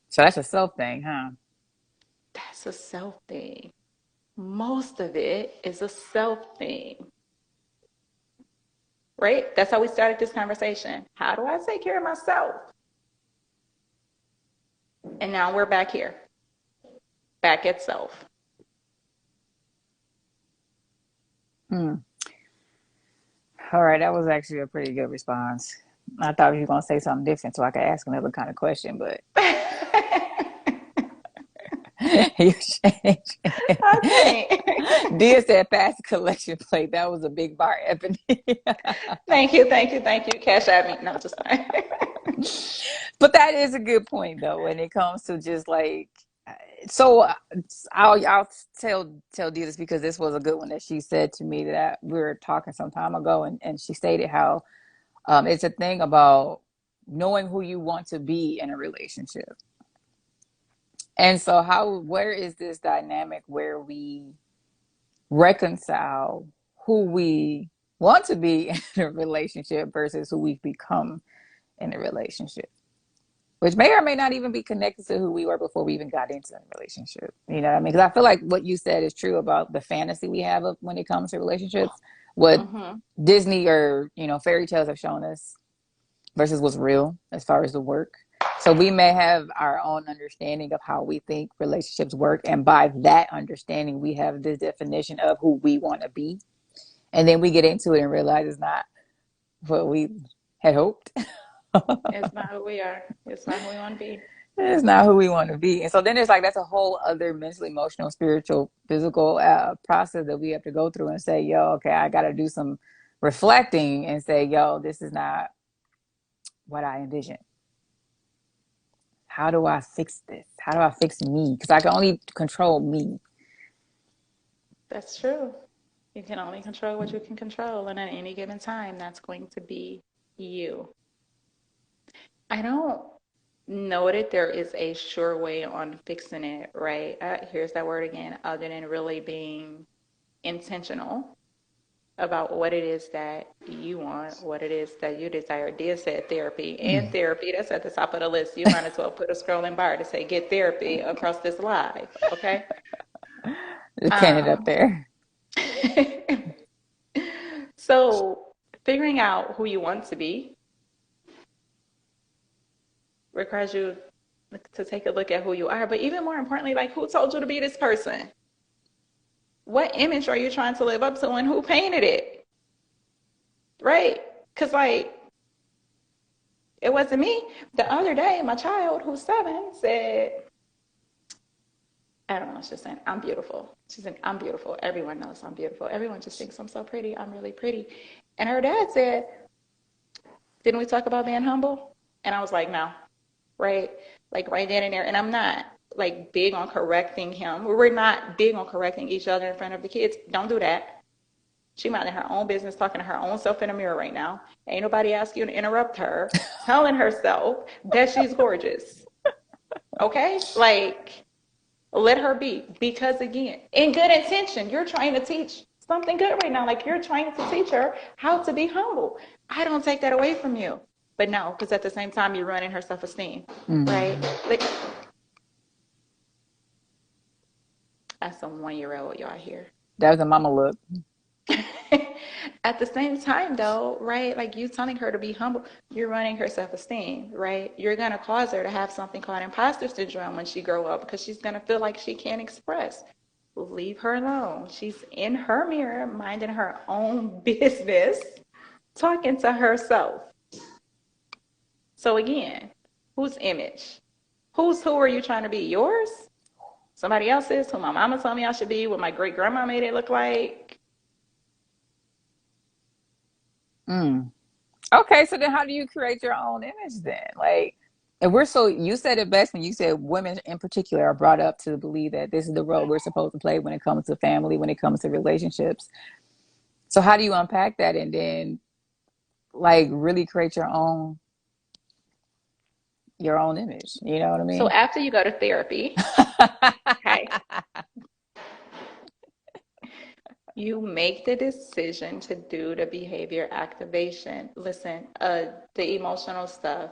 So that's a self thing, huh? That's a self thing. Most of it is a self thing, right? That's how we started this conversation. How do I take care of myself? And now we're back here, back at self. Mm. All right, that was actually a pretty good response. I thought you were gonna say something different so I could ask another kind of question, but you changed. Okay. Dia said pass the collection plate. That was a big bar, Ebony. Thank you, thank you, thank you. Cash at me. No, just fine. But that is a good point though when it comes to just like so I'll tell Dee this because this was a good one that she said to me that we were talking some time ago and she stated how it's a thing about knowing who you want to be in a relationship. And so where is this dynamic where we reconcile who we want to be in a relationship versus who we've become in a relationship? which may or may not even be connected to who we were before we even got into a relationship. You know what I mean? Because I feel like what you said is true about the fantasy we have of when it comes to relationships, what Mm-hmm. Disney or, fairy tales have shown us versus what's real as far as the work. So we may have our own understanding of how we think relationships work. And by that understanding, we have this definition of who we want to be. And then we get into it and realize it's not what we had hoped. It's not who we are. It's not who we want to be. It's not who we want to be. And so then there's like, that's a whole other mental, emotional, spiritual, physical process that we have to go through and say, yo, okay, I got to do some reflecting and say, yo, this is not what I envisioned. How do I fix this? How do I fix me? Because I can only control me. That's true. You can only control what you can control. And at any given time, that's going to be you. I don't know that there is a sure way on fixing it, right? Here's that word again, other than really being intentional about what it is that you want, what it is that you desire. Dia said therapy, and therapy, that's at the top of the list. You might as well put a scrolling bar to say get therapy across this live, okay? Just pin it up Um, there. so figuring out who you want to be requires you to take a look at who you are, but even more importantly, like who told you to be this person? What image are you trying to live up to and who painted it? Right? Because like it wasn't me. The other day, my child, who's 7, said, I don't know, she's saying, I'm beautiful. She's saying, I'm beautiful. Everyone knows I'm beautiful. Everyone just thinks I'm so pretty. I'm really pretty. And her dad said, didn't we talk about being humble? And I was like, no, right? Like right then and there. And I'm not like big on correcting him. We're not big on correcting each other in front of the kids. Don't do that. She minding her own business, talking to her own self in the mirror right now. Ain't nobody ask you to interrupt her, telling herself that she's gorgeous. Okay? Like, let her be. Because again, in good intention, you're trying to teach something good right now. Like you're trying to teach her how to be humble. I don't take that away from you. But no, because at the same time, you're running her self-esteem, right? Mm. Like, that's a 1-year-old, y'all here. That was a mama look. At the same time, though, right? Like you telling her to be humble, you're running her self-esteem, right? You're gonna cause her to have something called imposter syndrome when she grow up because she's gonna feel like she can't express. Leave her alone. She's in her mirror, minding her own business, talking to herself. So again, whose image? Who are you trying to be? Yours? Somebody else's? Who my mama told me I should be? What my great grandma made it look like? Mm. Okay, so then how do you create your own image then? Like, and you said it best when you said women in particular are brought up to believe that this is the role we're supposed to play when it comes to family, when it comes to relationships. So how do you unpack that and then like really create your own image? You know what I So mean? after you go to therapy, okay, you make the decision to do the behavior activation. Listen, the emotional stuff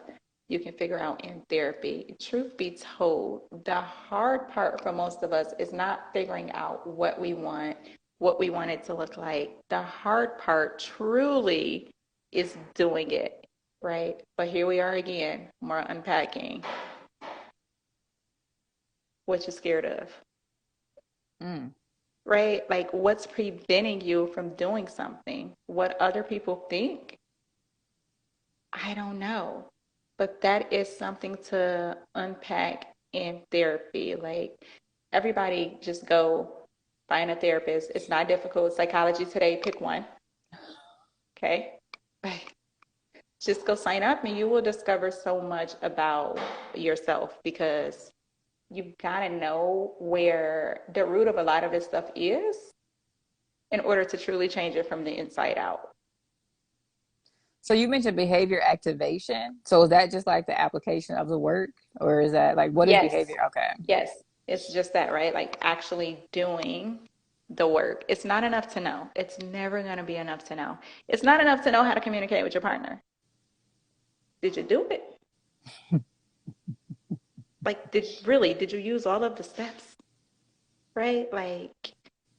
you can figure out in therapy. Truth be told, the hard part for most of us is not figuring out what we want it to look like. The hard part truly is doing it, right? But here we are again, more unpacking. What you scared of? Mm. Right? Like, what's preventing you from doing something? What other people think? I don't know. But that is something to unpack in therapy. Like, everybody just go find a therapist. It's not difficult. Psychology Today, pick one. Okay? Like, just go sign up and you will discover so much about yourself because you gotta know where the root of a lot of this stuff is in order to truly change it from the inside out. So you mentioned behavior activation. So is that just like the application of the work, or is that like what is Yes, behavior? Okay. yes, it's just that, right? Like actually doing the work. It's not enough to know. It's never going to be enough to know. It's not enough to know how to communicate with your partner. Did you do it? Like, did you use all of the steps, right? Like,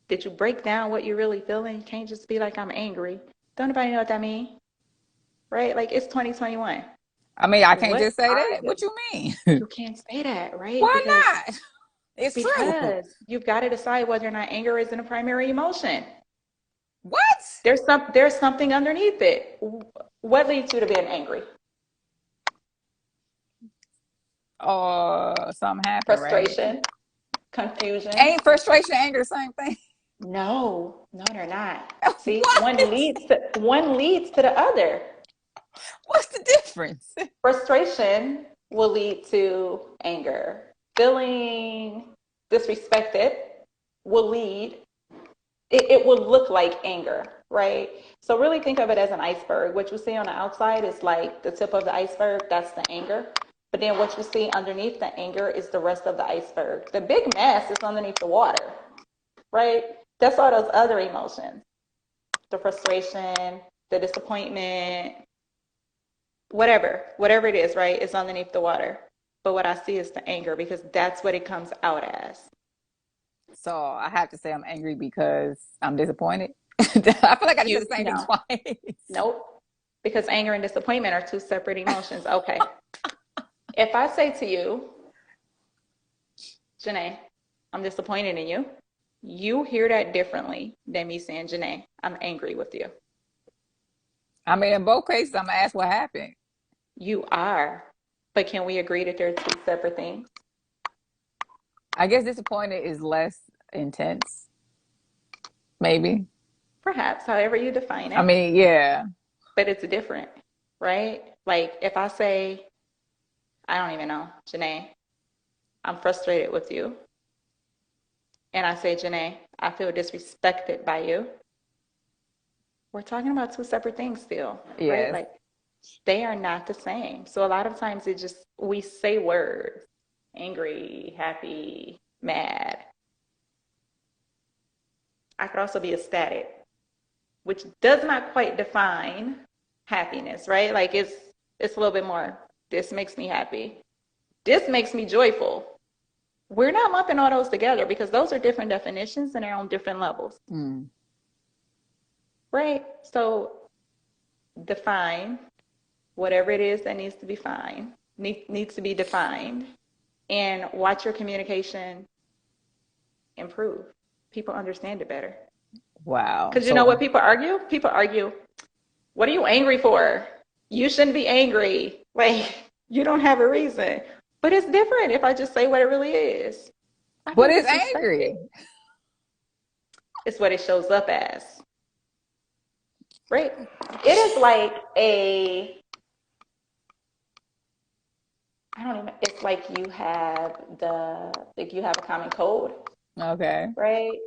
did you break down what you're really feeling? You can't just be like, I'm angry. Don't nobody know what that means, right? Like, it's 2021. I mean, I can't What just say are that. you? What you mean? You can't say that, right? Why not? It's true. Because you've got to decide whether or not anger isn't a primary emotion. What? There's something underneath it. What leads you to being angry? Something happened, right? Frustration, confusion. Ain't frustration, anger the same thing? No, no, they're not. See, What? one leads to the other. What's the difference? Frustration will lead to anger. Feeling disrespected will lead, it will look like anger, right? So really think of it as an iceberg. What you see on the outside is like the tip of the iceberg, that's the anger. But then what you see underneath the anger is the rest of the iceberg. The big mass is underneath the water, right? That's all those other emotions. The frustration, the disappointment, whatever it is, right? It's underneath the water. But what I see is the anger because that's what it comes out as. So I have to say I'm angry because I'm disappointed. I feel like I just said the same thing No, twice. nope. Because anger and disappointment are two separate emotions. Okay. If I say to you, Janae, I'm disappointed in you, you hear that differently than me saying, Janae, I'm angry with you. I mean, in both cases, I'm gonna ask what happened. You are. But can we agree that they're two separate things? I guess disappointed is less intense, maybe. Perhaps, however you define I it. mean, yeah. But it's different, right? Like if I say, I don't even know, Janae, I'm frustrated with you. And I say, Janae, I feel disrespected by you. We're talking about two separate things still, right? Yes. Like they are not the same. So a lot of times we say words, angry, happy, mad. I could also be ecstatic, which does not quite define happiness, right? Like it's a little bit more, this makes me happy. This makes me joyful. We're not lumping all those together because those are different definitions and they're on different levels. Mm. Right? So define whatever it is that needs to be needs to be defined, and watch your communication improve. People understand it better. Wow. Because you know So, what people argue? People argue, what are you angry for? You shouldn't be angry. Like, you don't have a reason. But it's different if I just say what it really is. I but feel it's disrespected. angry. It's what it shows up as. Right? It is like I don't even, it's like you have a common code, Okay. right? You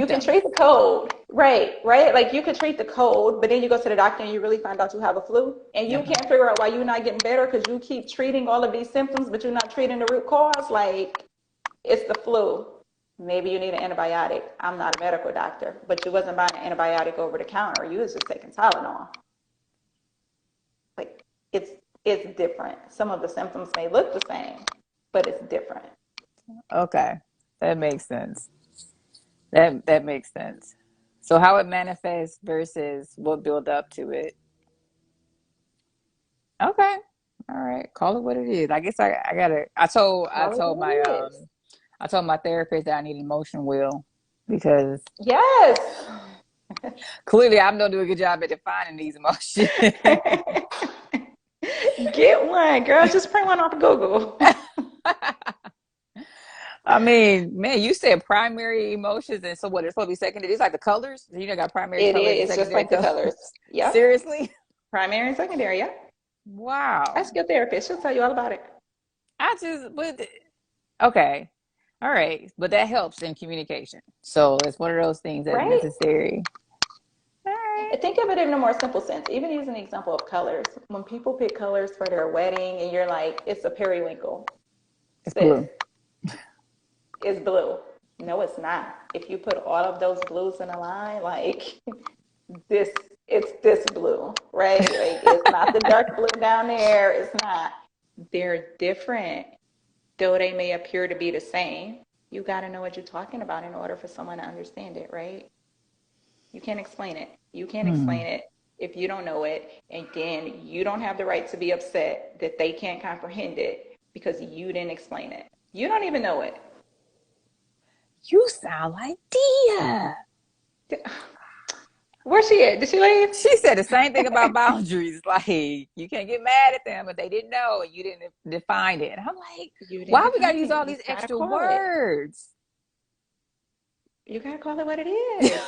can Symptoms. treat the code, right? Like you could treat the code, but then you go to the doctor and you really find out you have a flu, and you Uh-huh. can't figure out why you're not getting better because you keep treating all of these symptoms, but you're not treating the root cause. Like it's the flu. Maybe you need an antibiotic. I'm not a medical doctor, but you wasn't buying an antibiotic over the counter. You was just taking Tylenol. Like it's it's different. Some of the symptoms may look the same, but it's different. Okay. That makes sense. That makes sense. So how it manifests versus what build up to it. Okay. All right. Call it what it is. I guess I gotta I Call it told what it is. I told my therapist that I need an emotion will because Yes. clearly I'm not doing a good job at defining these emotions. Get one, girl. Just print one off of Google. I mean, man, you said primary emotions, and so what? It's supposed to be secondary. It's like the colors. You know, got primary It colors and is. It's just secondary like the colors. colors. Yep. Seriously? Primary and secondary. Yeah. Wow. Ask your therapist. She'll tell you all about it. But okay, all right, but that helps in communication. So it's one of those things that's Right? necessary. All right, Think of it in a more simple sense. Even using the example of colors. When people pick colors for their wedding and you're like, it's a periwinkle. it's Sis, blue. it's blue. No, it's not. If you put all of those blues in a line, like this, it's this blue, right? Like it's not the dark blue down there. It's not. they're different, though they may appear to be the same. You got to know what you're talking about in order for someone to understand it, right? You can't explain it. You can't Hmm. explain it if you don't know it. And then you don't have the right to be upset that they can't comprehend it because you didn't explain it. You don't even know it. You sound like Dia. Where's she at? Did she leave? She said the same thing about boundaries. Like, you can't get mad at them if they didn't know and you didn't define it. And I'm like, You didn't why we got define to use it. all You these gotta extra call it. words? You gotta call it what it is.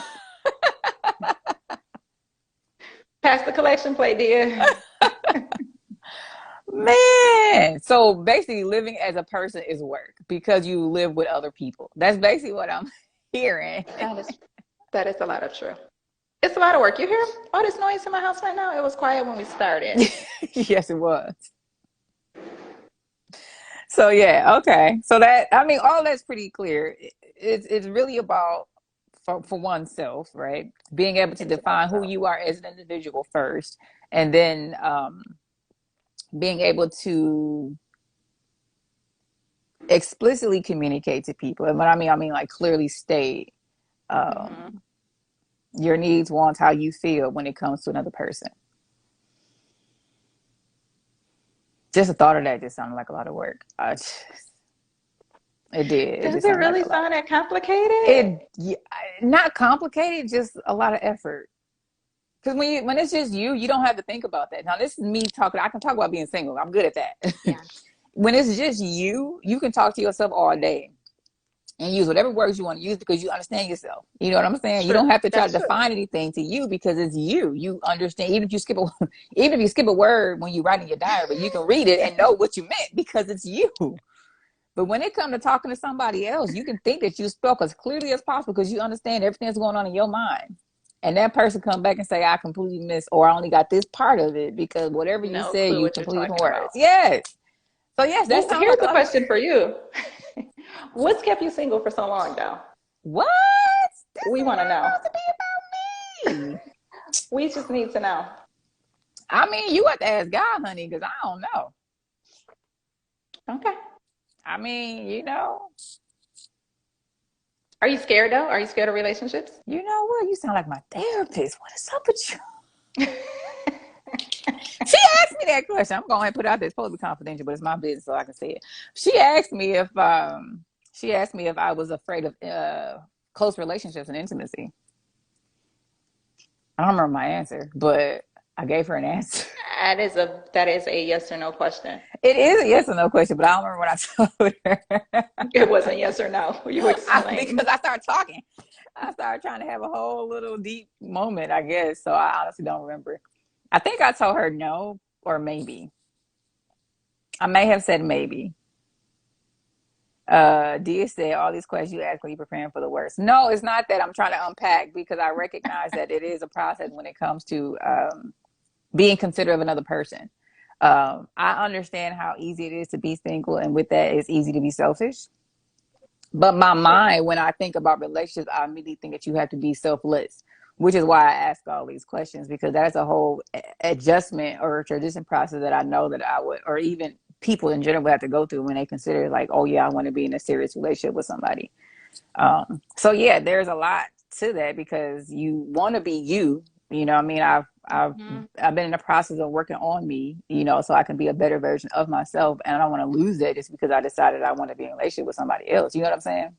Pass the collection plate, dear. Man. So basically, living as a person is work because you live with other people. That's basically what I'm hearing. That is that is a lot of true. It's a lot of work. You hear all this noise in my house right now? It was quiet when we started. Yes, it was. So yeah, okay. So that, I mean, all that's pretty clear. It's really about for oneself, right? Being able to It's about define who self. you are as an individual first, and then being able to explicitly communicate to people. And what I mean like clearly state Mm-hmm. um, your needs, wants, how you feel when it comes to another person. Just the thought of that just sounded like a lot of work. It did. It Does just it sounded like really a lot. sound that complicated? It yeah, not complicated, just a lot of effort. Because when it's just you don't have to think about that. Now this is me talking. I can talk about being single. I'm good at that. Yeah, When it's just you can talk to yourself all day and use whatever words you want to use because you understand yourself. You know what I'm saying? You true. don't have to try to That's true. define anything to you because it's you. You understand. Even if you skip a even if you skip a word when you write in your diary, you can read it and know what you meant because it's you. But when it comes to talking to somebody else, you can think that you spoke as clearly as possible because you understand everything that's going on in your mind. And that person come back and say, I completely missed, or I only got this part of it because whatever you No said, clue you what you're completely different talking about. words. Yes. So yes, that Well, sounds here's like a the lot of question work. for you. What's kept you single for so long, though? What? This We is want to not know. supposed to be about me. We just need to know. I mean, you have to ask God, honey, because I don't know. Okay. I mean, Are you scared, though? Are you scared of relationships? you know what? You sound like my therapist. What is up with you? She asked me that question. I'm going to put it out there. It's supposed to be confidential, but it's my business, so I can say it. She asked me if I was afraid of close relationships and intimacy. I don't remember my answer, but I gave her an answer. That is a yes or no question. It is a yes or no question, but I don't remember what I told her. It wasn't yes or no. You Because explained. I started talking. I started trying to have a whole little deep moment, I guess. So I honestly don't remember. I think I told her no or maybe. I may have said maybe. Dia said all these questions you ask when you're preparing for the worst. No, it's not that I'm trying to unpack because I recognize that it is a process when it comes to being considerate of another person. I understand how easy it is to be single, and with that, it's easy to be selfish. But my True. mind, when I think about relationships, I immediately think that you have to be selfless, which is why I ask all these questions because that's a whole adjustment or transition process that I know that I would, or even people in general would have to go through when they consider like, oh yeah, I want to be in a serious relationship with somebody. So yeah, there's a lot to that because you want to be you. You know, I mean, I've Mhm. I've been in the process of working on me. So I can be a better version of myself, and I don't want to lose that just because I decided I want to be in a relationship with somebody else. You know what I'm saying?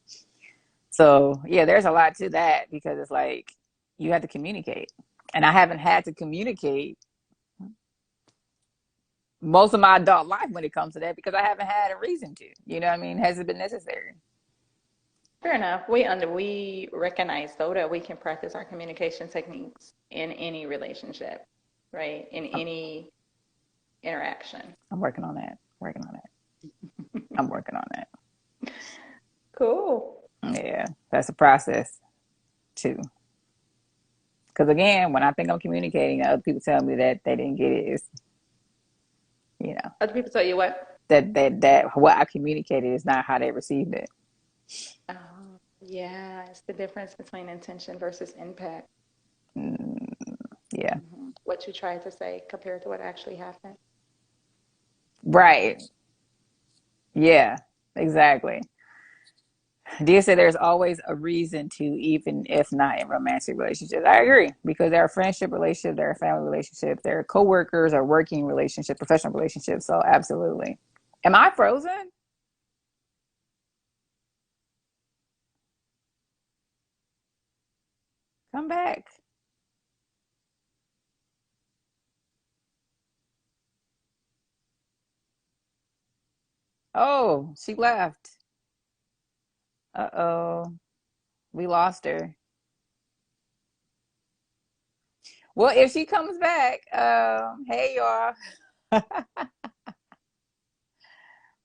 So yeah, there's a lot to that because it's like you have to communicate, and I haven't had to communicate most of my adult life when it comes to that because I haven't had a reason to. You know what I mean? Has it been necessary? Fair enough. We recognize though that we can practice our communication techniques in any relationship, right? In I'm, any interaction. I'm working on that. Working on that. I'm working on that. Cool. Yeah, that's a process too. Because again, when I think I'm communicating, other people tell me that they didn't get it. It's, you know, Other people tell you what? that what I communicated is not how they received it. Yeah, it's the difference between intention versus impact. Mm, yeah. What you tried to say compared to what actually happened. Right. Yeah, exactly. Dia said there's always a reason to, even if not in romantic relationships. I agree because there are friendship relationships, there are family relationships, there are coworkers or working relationships, professional relationships. So absolutely. Am I frozen? Come back. Oh, she left. Uh-oh. We lost her. Well, if she comes back, hey y'all.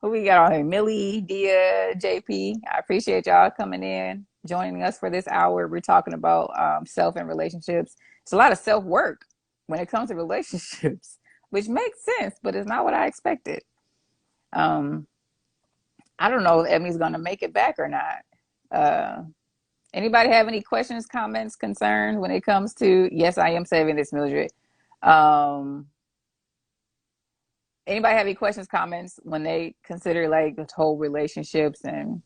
Who we got on here? Millie, Dia, JP. I appreciate y'all coming in, joining us for this hour. We're talking about self and relationships. It's a lot of self work when it comes to relationships, which makes sense, but it's not what I expected. Um, I don't know if Emmy's going to make it back or not. Uh, Anybody have any questions, comments, concerns when it comes to? Yes, I am saving this, Mildred. Um, Anybody have any questions, comments when they consider like the whole relationships and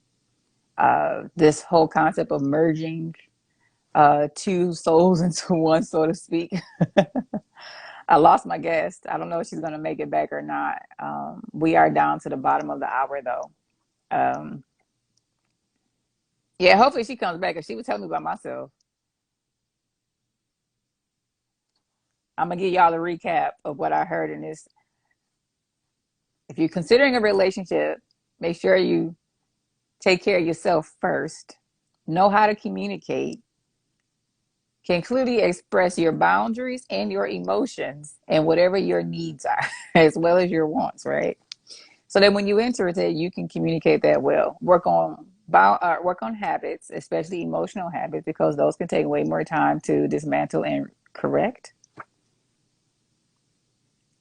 this whole concept of merging two souls into one, so to speak? I lost my guest. I don't know if she's going to make it back or not. We are down to the bottom of the hour, though. Um, yeah, hopefully she comes back. If she would tell me about myself, I'm gonna give y'all a recap of what I heard in this. If you're considering a relationship, make sure you take care of yourself first. Know how to communicate. Can clearly express your boundaries and your emotions and whatever your needs are, as well as your wants, right? So that when you enter it, you can communicate that well. Work on habits, especially emotional habits, because those can take way more time to dismantle and correct.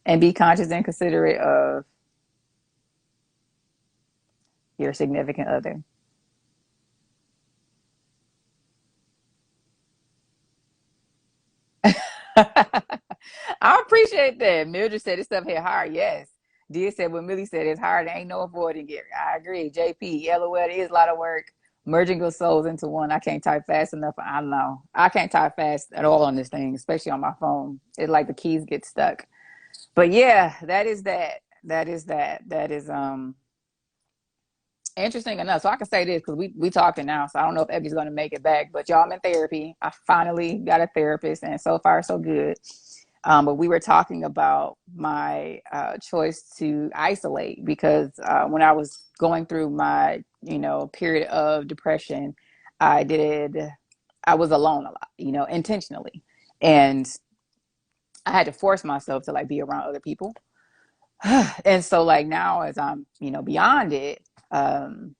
And be conscious and considerate of your significant other. I appreciate that. Mildred said this stuff hit hard. Yes. Dia said what Millie said is hard. There ain't no avoiding it. I agree. JP, LOL, it is a lot of work. Merging your souls into one. I can't type fast enough. I don't know. I can't type fast at all on this thing, especially on my phone. It's like the keys get stuck. But yeah, that is that. That is that. That is interesting enough. So I can say this because we talking now. So I don't know if Ebby's gonna make it back. But y'all, I'm in therapy. I finally got a therapist, and so far so good. But we were talking about my choice to isolate because when I was going through my, period of depression, I did, I was alone a lot, intentionally. And I had to force myself to like be around other people. And so like now as I'm, beyond it, um,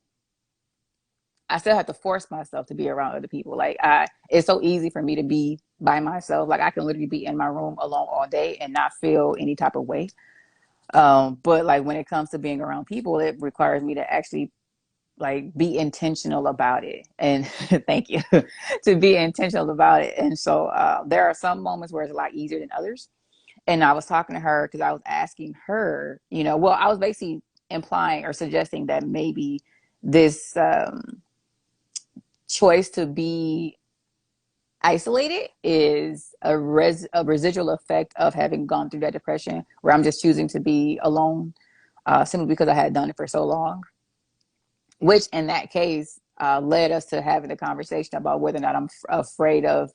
I still have to force myself to be around other people. It's so easy for me to be by myself. Like I can literally be in my room alone all day and not feel any type of way. But like when it comes to being around people, it requires me to actually like be intentional about it. And thank you to be intentional about it. And so there are some moments where it's a lot easier than others. And I was talking to her because I was asking her, I was basically implying or suggesting that maybe this choice to be isolated is a residual effect of having gone through that depression where I'm just choosing to be alone simply because I had done it for so long, which in that case led us to having a conversation about whether or not I'm afraid of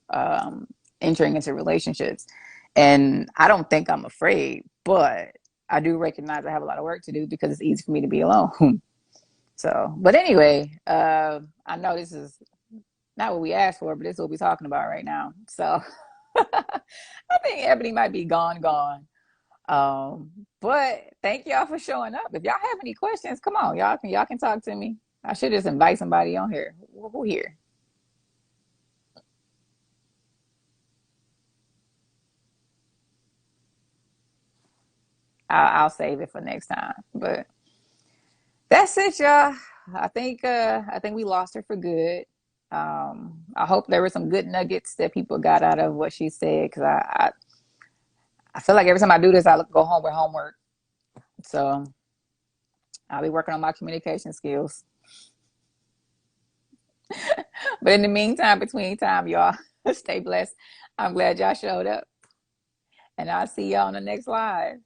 entering into relationships. And I don't think I'm afraid, but I do recognize I have a lot of work to do because it's easy for me to be alone. So, but anyway, I know this is not what we asked for, but this is what we're talking about right now. So I think Ebony might be gone. But thank y'all for showing up. If y'all have any questions, come on, y'all can talk to me. I should just invite somebody on here. Who here? I'll save it for next time. But that's it, y'all. I think we lost her for good. I hope there were some good nuggets that people got out of what she said because I feel like every time I do this, I go home with homework. So I'll be working on my communication skills. But in the meantime, between time, y'all, stay blessed. I'm glad y'all showed up. And I'll see y'all on the next live.